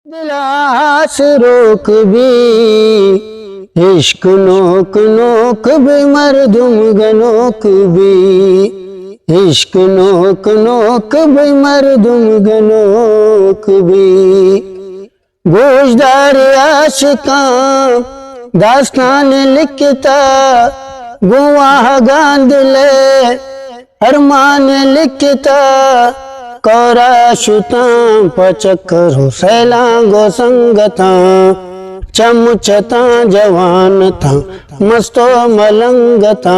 दिलास रोक भी इश्क नोक नोक भी मर्दुम गनोक भी इश्क नोक नोक भी मर्दुम गनोक भी गोशदार आशिकां दास्तान लिखता गुवाह गांध ले अरमान लिखता कौरा शुता पचकर सैलांगो संगता चमचता जवान था मस्तो मलंगता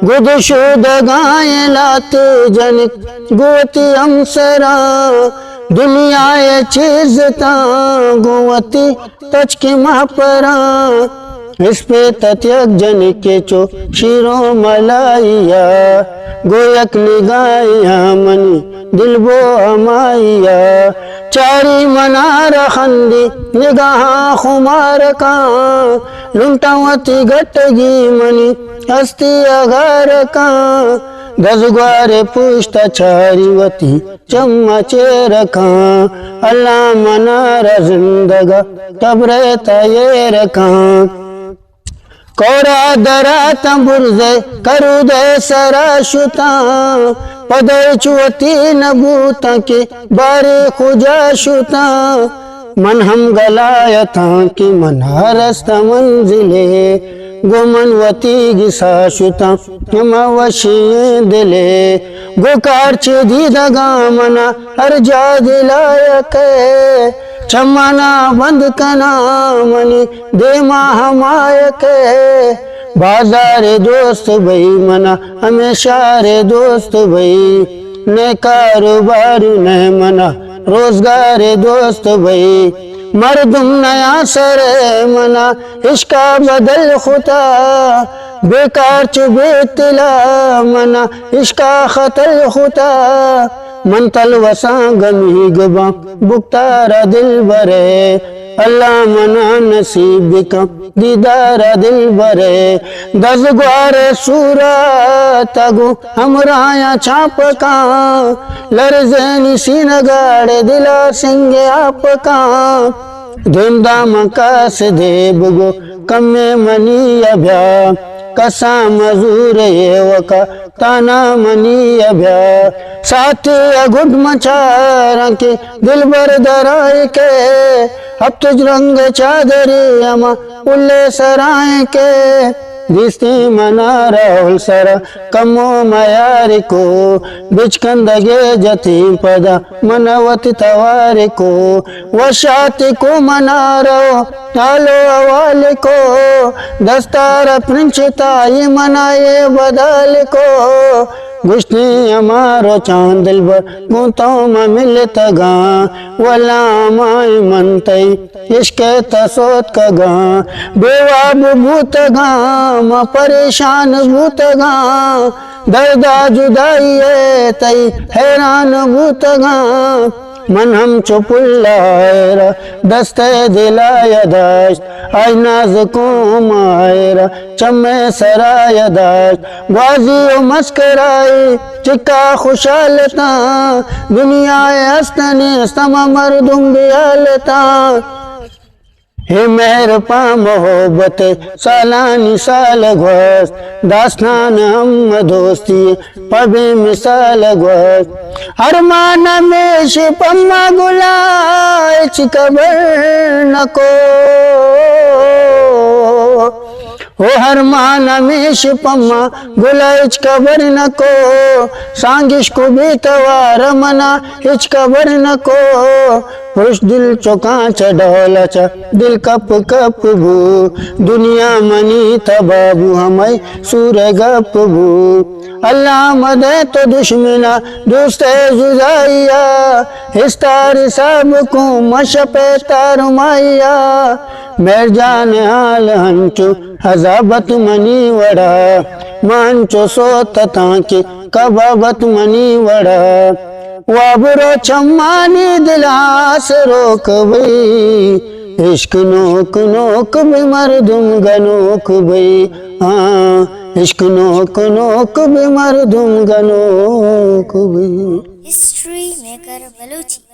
गुदशुद गाय लात जनित गोती अमसरा दुनिया चीजता गुवती तचकी महापरा इस पे तत्यक जन के चो शीरो मलाइया गोयक निगाया मनी दिल वो अमाइया चारी मनार खंदी निगाह खुमार का लुंटावती गटगी मनी हस्ती अगार का दसग्वारे पुष्ट चारीवती चम्मचे रखा अल्लाह मनार जिंदगा कब्रे तये रखा कोरा दरा तंबुर्जे करू दे सराशुता पदर चुवती नबूता के बारे खुजा शुता मन हम गलायता कि मन हरस्त मंजिले गोमनवती गिसा शुता हम वशी दिले गोकार दी दगा मना हर जा दिलायक चमना बंद कना मनी दे मायक बाजार दोस्त भई मना हमेशा रे दोस्त भई न कारोबार न मना रोजगार दोस्त भई मर्दुम नया सर मना इश्का बदल खुदा बेकार चुबेतला मना इश्का खतल खुदा मन तलवसा गमी गबा बुकतारा दिल बरे अल्लाह मना नसीब का दीदारा दिल बरे दसग्वार सूरा तगु हमराया छाप का लरजनी सीन गाड़े दिला सिंगे आप का धूमधाम का से देबगो कमे मनी अभ्या कसा मजूर ये वका ताना मनी अभ्या साथ गुड मचारा के दिल बर दराय के अब तुझ रंग चादरी अमा उल्ले सराय के दिस्ती मना राहुल सरा कमो मयारी को बिचकंदगे जती पदा मनवती तवारी को वशाती को मना रो तालो अवाल को दस्तार प्रिंचता ये मनाए बदल को गुश्ती हमारो चांद दिलबर गुंतों में मिलता गा वला माई मनतई इश्क तसोत का गा बेवाब भूत गा म परेशान भूत गा दर्दा जुदाई तई हैरान भूत गा मन हम चुपुल्लायरा दस्ते दिलाय दाश्त आई नाज को मायरा चम्मे सराय दाश्त बाजी मस्कराई चिक्का खुशालता दुनिया हस्तने समा मर्दुम बियालता हे मेहर पा मोहब्बत सालानी साल घोष दास्तान हम दोस्ती पबे मिसाल घोष अरमान में शिपम्मा गुलाय चिकबर नको ओ हरमान में शिपम्मा गुलाय चिकबर नको सांगिश को भी तवार मना हिचकबर नको पुरुष दिल चौका चढ़ौला चा दिल कप कप भू दुनिया मनी तबाबू हमें सूर गप भू अल्लाह मदे तो दुश्मना दोस्त जुदाइया हिस्तार सब को मशपे तारुमाइया मेर जान हाल हंचो हजाबत मनी वड़ा मांचो सोतता के कबाबत मनी वड़ा वाबरो चम्मानी दिलास रोक भई इश्क नोक नोक भी मर्दुम गनोक भई हाँ इश्क नोक नोक भी मर्दुम गनोक भई। History maker Balochi.